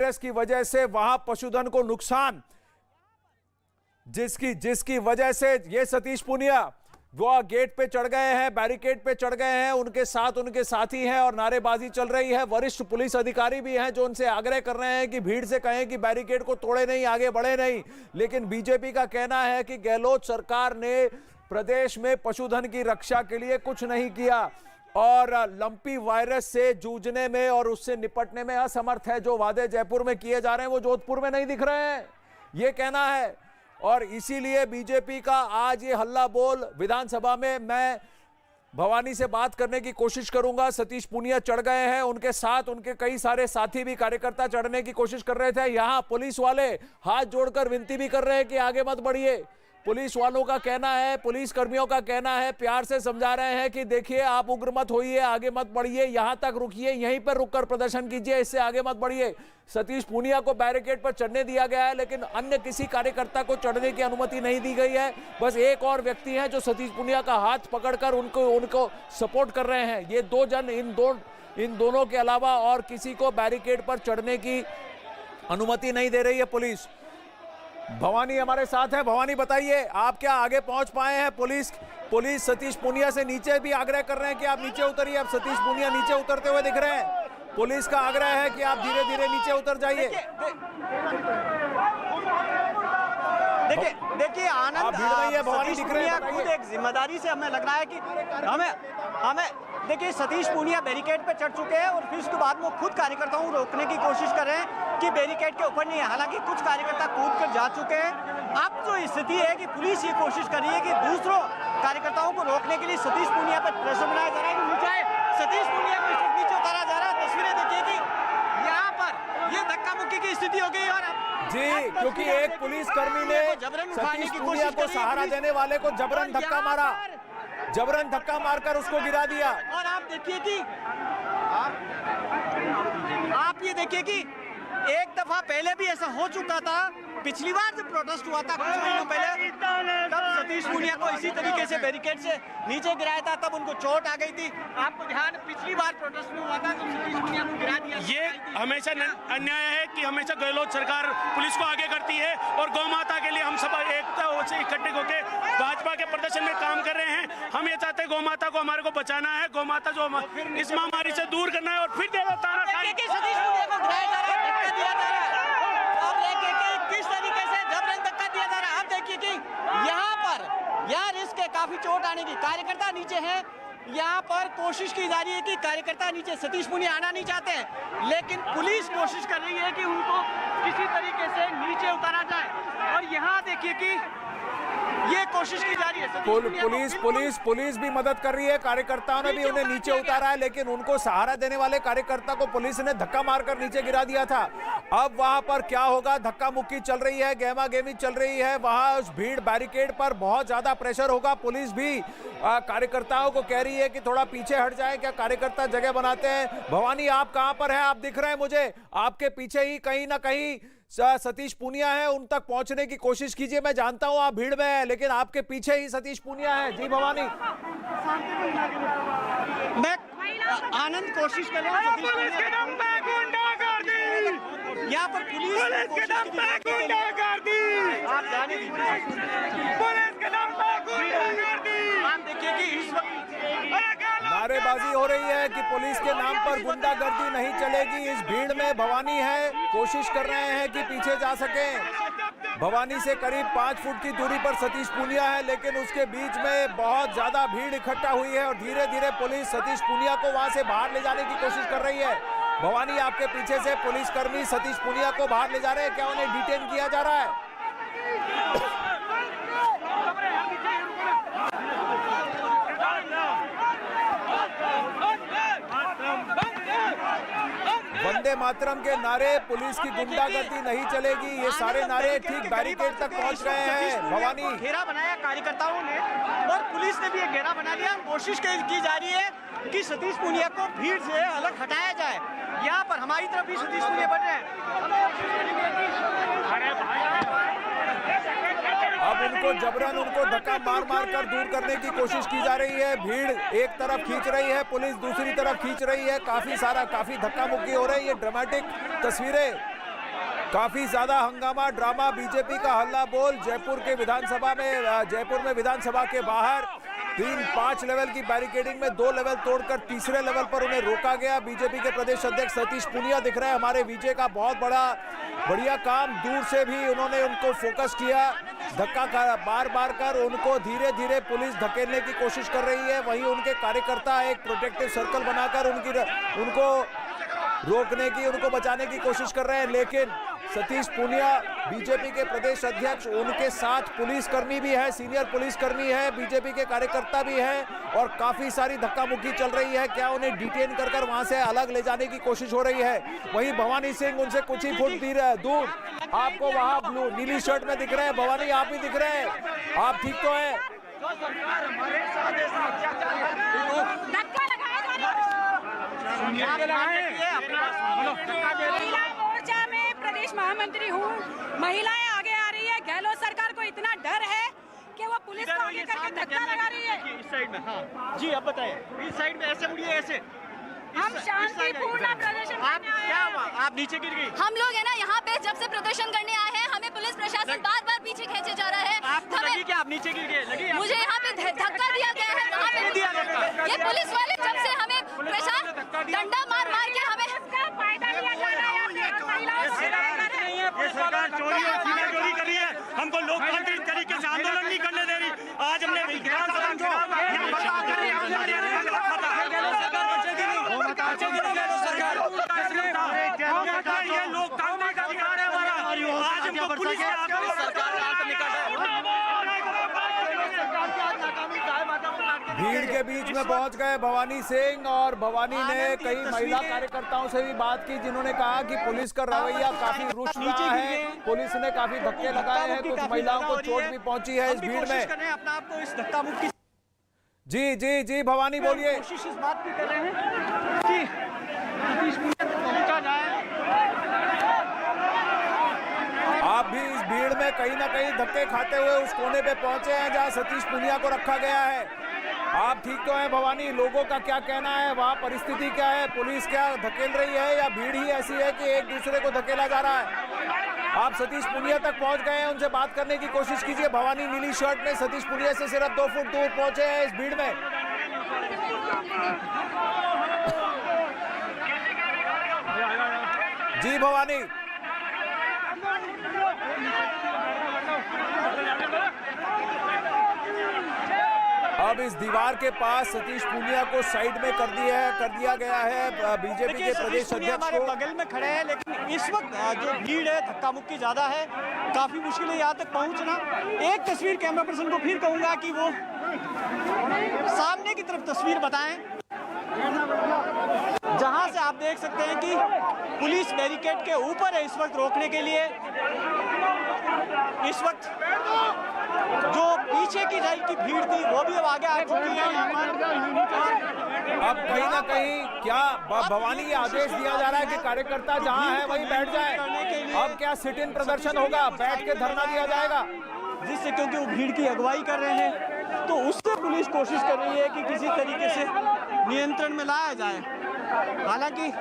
Virus की वजह से वहां पशुधन को नुकसान, जिसकी वजह से ये सतीश पूनिया वो गेट पे चढ़ गए हैं, बैरिकेड पे चढ़ गए हैं, उनके साथ उनके साथी हैं और नारेबाजी चल रही है। वरिष्ठ पुलिस अधिकारी भी हैं जो उनसे आग्रह कर रहे हैं कि भीड़ से कहें कि बैरिकेड को तोड़े नहीं, आगे बढ़े नहीं। लेकिन बीजेपी का कहना है कि गहलोत सरकार ने प्रदेश में पशुधन की रक्षा के लिए कुछ नहीं किया और लंपी वायरस से जूझने में और उससे निपटने में असमर्थ है। जो वादे जयपुर में किए जा रहे हैं वो जोधपुर में नहीं दिख रहे हैं, ये कहना है। और इसीलिए बीजेपी का आज ये हल्ला बोल विधानसभा में मैं भवानी से बात करने की कोशिश करूंगा। सतीश पूनिया चढ़ गए हैं, उनके साथ उनके कई सारे साथी भी कार्यकर्ता चढ़ने की कोशिश कर रहे थे। यहां पुलिस वाले हाथ जोड़कर विनती भी कर रहे हैं कि आगे मत बढ़िए। पुलिस वालों का कहना है, पुलिस कर्मियों का कहना है, प्यार से समझा रहे हैं कि देखिए आप उग्र मत होइए, आगे मत बढ़िए, यहां तक रुकिए, यहीं पर रुककर प्रदर्शन कीजिए, इससे आगे मत बढ़िए। सतीश पूनिया को बैरिकेड पर चढ़ने दिया गया है लेकिन अन्य किसी कार्यकर्ता को चढ़ने की अनुमति नहीं दी गई है। बस एक और व्यक्ति है जो सतीश पूनिया का हाथ पकड़कर उनको सपोर्ट कर रहे हैं। ये दो जन इन दोनों के अलावा और किसी को बैरिकेड पर चढ़ने की अनुमति नहीं दे रही है पुलिस। भवानी हमारे साथ है। भवानी बताइए, आप क्या आगे पहुंच पाए हैं? पुलिस सतीश पूनिया से नीचे भी आग्रह कर रहे हैं कि आप नीचे उतरिए। अब सतीश पूनिया नीचे उतरते हुए दिख रहे हैं। पुलिस का आग्रह है कि आप धीरे धीरे नीचे उतर जाइए। देखिए आनंद, सतीश पूनिया खुद एक जिम्मेदारी से हमें लग रहा है कि हमें देखिए सतीश पूनिया बैरिकेड पे चढ़ चुके हैं और फिर उसके बाद वो खुद कार्यकर्ताओं को रोकने की कोशिश कर रहे हैं कि बैरिकेड के ऊपर नहीं। हालांकि कुछ कार्यकर्ता कूद कर जा चुके हैं। अब जो स्थिति है कि पुलिस ये कोशिश कर रही है कि दूसरों कार्यकर्ताओं को रोकने के लिए सतीश पूनिया पर प्रेशर बनाया जा रहा है कि नीचे सतीश पूनिया को इस वक्त नीचे उतारा जा रहा है। तस्वीरें देखिए कि यहाँ पर ये धक्का मुक्की की स्थिति हो गई और जी, क्योंकि एक पुलिसकर्मी ने सतीश पूनिया को सहारा देने वाले को जबरन धक्का मारा, जबरन धक्का मारकर उसको गिरा दिया। और आप देखिए कि आप ये देखिए कि एक दफा पहले भी ऐसा हो चुका था। पिछली बार जब प्रोटेस्ट हुआ था कुछ महीनों पहले, तब सतीश पूनिया को इसी तरीके से बैरिकेड से नीचे गिराया था, तब उनको चोट आ गई थी। आपको ध्यान पिछली बार प्रोटेस्ट में हुआ था तो सतीश पूनिया को गिरा दिया। ये हमेशा अन्याय है कि हमेशा गहलोत सरकार पुलिस को आगे करती है और गौ माता के लिए हम सब एकता से इकट्ठे होकर भाजपा के प्रदर्शन में काम कर रहे हैं। हम ये चाहते हैं गौ माता को हमारे को बचाना है, गौ माता जो इस महामारी से दूर करना है। और फिर सतीश पूनिया को गिराया जा रहा है, धक्का दिया जा रहा है। अब देखिए कि किस तरीके से जबरन धक्का दिया जा रहा है। अब देखिए कि यहाँ रिस्क है काफी चोट आने की। कार्यकर्ता नीचे हैं, यहाँ पर कोशिश की जा रही है कि कार्यकर्ता नीचे, सतीश पूनिया आना नहीं चाहते हैं लेकिन पुलिस कोशिश कर रही है कि उनको किसी तरीके से नीचे उतारा जाए। और यहाँ देखिए कि ये कोशिश की जा रही है। पुलिस भी मदद कर रही है। कार्यकर्ताओं ने भी उन्हें नीचे उतारा है लेकिन उनको सहारा देने वाले कार्यकर्ता को पुलिस ने धक्का मारकर नीचे गिरा दिया था। अब वहां पर क्या होगा? धक्का मुक्की चल रही है, गहमा गहमी चल रही है। वहां उस भीड़ बैरिकेड पर बहुत ज्यादा प्रेशर होगा। पुलिस भी कार्यकर्ताओं को कह रही है कि थोड़ा पीछे हट जाए, क्या कार्यकर्ता जगह बनाते हैं। भवानी आप कहां पर हैं? आप दिख रहे हैं मुझे, आपके पीछे ही कहीं ना कहीं सतीश पूनिया है, उन तक पहुंचने की कोशिश कीजिए। मैं जानता हूं आप भीड़ में हैं लेकिन आपके पीछे ही सतीश पूनिया है। जी भवानी, मैं आनंद कोशिश कर रहा हूं। यहाँ पर पुलिस के दम पे गुंडागर्दी, आप जाने दीजिए, पुलिस के दम पे गुंडागर्दी। आप देखिए कि इस वक्त नारेबाजी हो रही है कि पुलिस के नाम पर गुंडागर्दी नहीं चलेगी। इस भीड़ में भवानी है, कोशिश कर रहे हैं कि पीछे जा सकें। भवानी से करीब 5 फुट की दूरी पर सतीश पूनिया है लेकिन उसके बीच में बहुत ज्यादा भीड़ इकट्ठा हुई है और धीरे धीरे पुलिस सतीश पूनिया को वहां से बाहर ले जाने की कोशिश कर रही है। भवानी आपके पीछे से पुलिसकर्मी सतीश पूनिया को बाहर ले जा रहे हैं, क्या उन्हें डिटेन किया जा रहा है? वंदे मातरम के नारे, पुलिस की गुंडागर्दी नहीं चलेगी, ये सारे नारे ठीक बैरिकेड तक पहुंच रहे हैं। भवानी, घेरा बनाया कार्यकर्ताओं ने और पुलिस ने भी एक घेरा बना लिया। कोशिश की जा रही है कि सतीश पूनिया को भीड़ से अलग हटाया जाए। यहाँ पर हमारी तरफ भी सतीश पूनिया बढ़ रहे हैं। अब उनको धक्का मार कर दूर करने की कोशिश की जा रही है। भीड़ एक तरफ खींच रही है, पुलिस दूसरी तरफ खींच रही है। काफी धक्का मुक्की हो रही है। ड्रामेटिक तस्वीरें काफी ज्यादा हंगामा ड्रामा, बीजेपी का हल्ला बोल जयपुर में विधानसभा के बाहर 3-5 लेवल की बैरिकेडिंग में 2 लेवल तोड़कर तीसरे लेवल पर उन्हें रोका गया। बीजेपी के प्रदेश अध्यक्ष सतीश पूनिया दिख रहे हैं हमारे विजय का बहुत बढ़िया काम, दूर से भी उन्होंने उनको फोकस किया, धक्का बार कर उनको धीरे धीरे पुलिस धकेलने की कोशिश कर रही है। वहीं उनके कार्यकर्ता एक प्रोटेक्टिव सर्कल बनाकर उनको रोकने की, उनको बचाने की कोशिश कर रहे हैं। लेकिन सतीश पूनिया बीजेपी के प्रदेश अध्यक्ष, उनके साथ पुलिसकर्मी भी है, सीनियर पुलिसकर्मी है, बीजेपी के कार्यकर्ता भी हैं और काफी सारी धक्का मुक्की चल रही है। क्या उन्हें डिटेन कर वहां से अलग ले जाने की कोशिश हो रही है। वहीं भवानी सिंह उनसे कुछ ही फुट दूर आपको वहां नीली शर्ट में दिख रहे हैं। भवानी आप भी दिख रहे हैं, आप ठीक तो है? महिला मोर्चा में प्रदेश महामंत्री हूँ, महिलाएं आगे आ रही है। गहलोत सरकार को इतना डर है कि वो पुलिस को आगे करके धक्का लगा रही है। इस साइड में, हाँ जी, अब बताइए, इस साइड में ऐसे मुड़िए, ऐसे हम शांतिपूर्ण प्रदर्शन करने आए हैं। आप नीचे गिर गई। हम लोग है ना यहाँ पे जब से प्रदर्शन करने आए हैं, हमें पुलिस प्रशासन बार पीछे खींचे जा रहा है। आपको लगी कि आप नीचे गिर गए? लगी? मुझे यहाँ पे धक्का दिया गया है। वहाँ पे ये पुलिस वाले जब से हमें प्रशासन डंडा मार के हमें फायदा लिया जा रहा है। सरकार चोरी और चोरी कर रही है, हमको लोकतांत्रिक तरीके से आंदोलन नहीं करने दे रही। आज हमने लोकतांत्रिक अधिकार है हमारा, आज हमको पुलिस भीड़ के बीच में पहुंच गए भवानी सिंह और भवानी ने कई महिला कार्यकर्ताओं से भी बात की, जिन्होंने कहा कि पुलिस का रवैया काफी रुष्ट रहा है, पुलिस ने काफी धक्के लगाए हैं, कुछ महिलाओं को चोट भी पहुंची है इस भीड़ में। अपना आपको इस धक्का मुक्की जी भवानी बोलिए। कोशिश इस बात की कर रहे हैं कि सतीश पूनिया तक पहुंचा जाए। आप भी इस भीड़ में कहीं ना कहीं धक्के खाते हुए उस कोने पे पहुंचे हैं जहां सतीश पूनिया को रखा गया है। आप ठीक तो हैं भवानी? लोगों का क्या कहना है, वहां परिस्थिति क्या है, पुलिस क्या धकेल रही है या भीड़ ही ऐसी है कि एक दूसरे को धकेला जा रहा है? आप सतीश पूनिया तक पहुंच गए हैं, उनसे बात करने की कोशिश कीजिए। भवानी नीली शर्ट में सतीश पूनिया से सिर्फ 2 फुट दूर पहुंचे हैं इस भीड़ में। जी भवानी, अब इस दीवार के पास सतीश पूनिया को साइड में कर दिया गया है बीजेपी के प्रदेश अध्यक्ष हमारे को। बगल में खड़े हैं, लेकिन इस वक्त जो भीड़ है, धक्का मुक्की ज्यादा है, काफी मुश्किल है यहाँ तक पहुँचना। एक तस्वीर कैमरा पर्सन को फिर कहूंगा कि वो सामने की तरफ तस्वीर बताएं, जहां से आप देख सकते हैं कि पुलिस बैरिकेड के ऊपर है इस वक्त रोकने के लिए। इस वक्त जो पीछे की साइड की भीड़ थी वो भी अब आगे आ चुकी है यहाँ पर। अब कहीं ना कहीं क्या भवानी ये आदेश दिया जा रहा है कि कार्यकर्ता जहां है वहीं बैठ जाए? अब क्या सिट इन प्रदर्शन होगा, बैठ के धरना दिया जाएगा? जिससे, क्योंकि वो भीड़ की अगुवाई कर रहे हैं, तो उससे पुलिस कोशिश कर रही है कि किसी तरीके से नियंत्रण में लाया जाए। हालांकि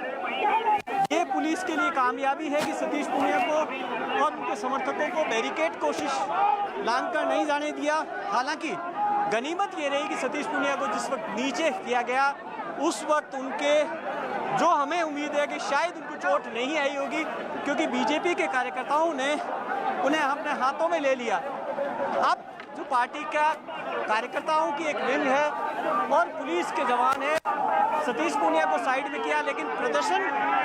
ये पुलिस के लिए कामयाबी है कि सतीश पूनिया को और उनके समर्थकों को बैरिकेड कोशिश लांघकर नहीं जाने दिया। हालांकि गनीमत ये रही कि सतीश पूनिया को जिस वक्त नीचे किया गया, उस वक्त उनके, जो हमें उम्मीद है कि शायद उनको चोट नहीं आई होगी, क्योंकि बीजेपी के कार्यकर्ताओं ने उन्हें अपने हाथों में ले लिया। अब जो पार्टी का कार्यकर्ताओं की एक विंग है और पुलिस के जवान है, सतीश पूनिया को साइड में किया, लेकिन प्रदर्शन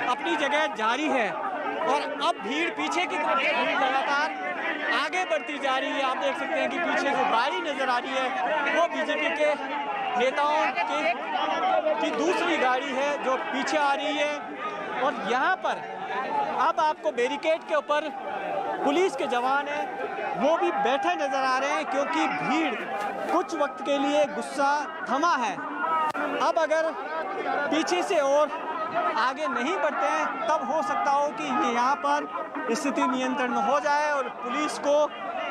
अपनी जगह जारी है और अब भीड़ पीछे की तरफ भीड़ लगातार आगे बढ़ती जा रही है। आप देख सकते हैं कि पीछे जो गाड़ी नजर आ रही है वो बीजेपी के नेताओं की दूसरी गाड़ी है जो पीछे आ रही है। और यहाँ पर अब आपको बैरिकेड के ऊपर पुलिस के जवान हैं, वो भी बैठे नजर आ रहे हैं, क्योंकि भीड़ कुछ वक्त के लिए गुस्सा थमा है। अब अगर पीछे से और आगे नहीं बढ़ते हैं, तब हो सकता हो कि यहाँ पर स्थिति नियंत्रण में हो जाए और पुलिस को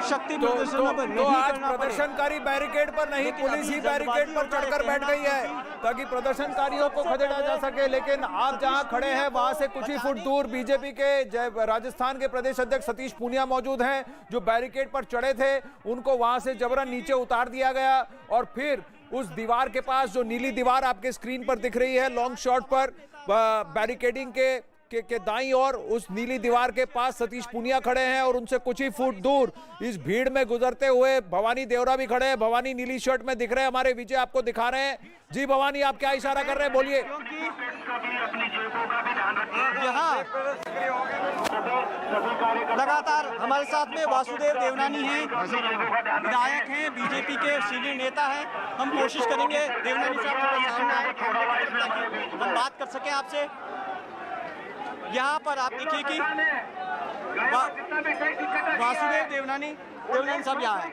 शक्ति तो प्रदर्शनों पर तो नहीं आज करना पड़े। प्रदर्शनकारी बैरिकेड पर नहीं, लेकिन पुलिस ही अभी बैरिकेड पर जल्दबाजी चढ़कर बैठ गई है ताकि प्रदर्शनकारियों को खदेड़ा जा सके। लेकिन आप जहां खड़े हैं वहां से कुछ ही फुट दूर बीजेपी के राजस्थान के प्रदेश अध्यक्ष सतीश पूनिया मौजूद हैं, जो बैरिकेड पर चढ़े थे। उनको वहां से जबरन नीचे उतार दिया गया और फिर उस दीवार के पास, जो नीली दीवार आपके स्क्रीन पर दिख रही है लॉन्ग शॉट पर, बैरिकेडिंग के दाईं ओर उस नीली दीवार के पास सतीश पूनिया खड़े हैं और उनसे कुछ ही फुट दूर इस भीड़ में गुजरते हुए भवानी देवरा भी खड़े हैं। भवानी नीली शर्ट में दिख रहे हैं, हमारे विजय आपको दिखा रहे हैं। जी भवानी, आप क्या इशारा कर रहे हैं, बोलिए। यहाँ लगातार हमारे साथ में वासुदेव देवनानी हैं, विधायक हैं, बीजेपी के सीनियर नेता हैं। हम कोशिश करेंगे देवनानी साहब थोड़ा सामने आए ताकि हम बात कर सकें आपसे। यहाँ पर आप देखिए कि वासुदेव देवनानी साहब यहाँ है।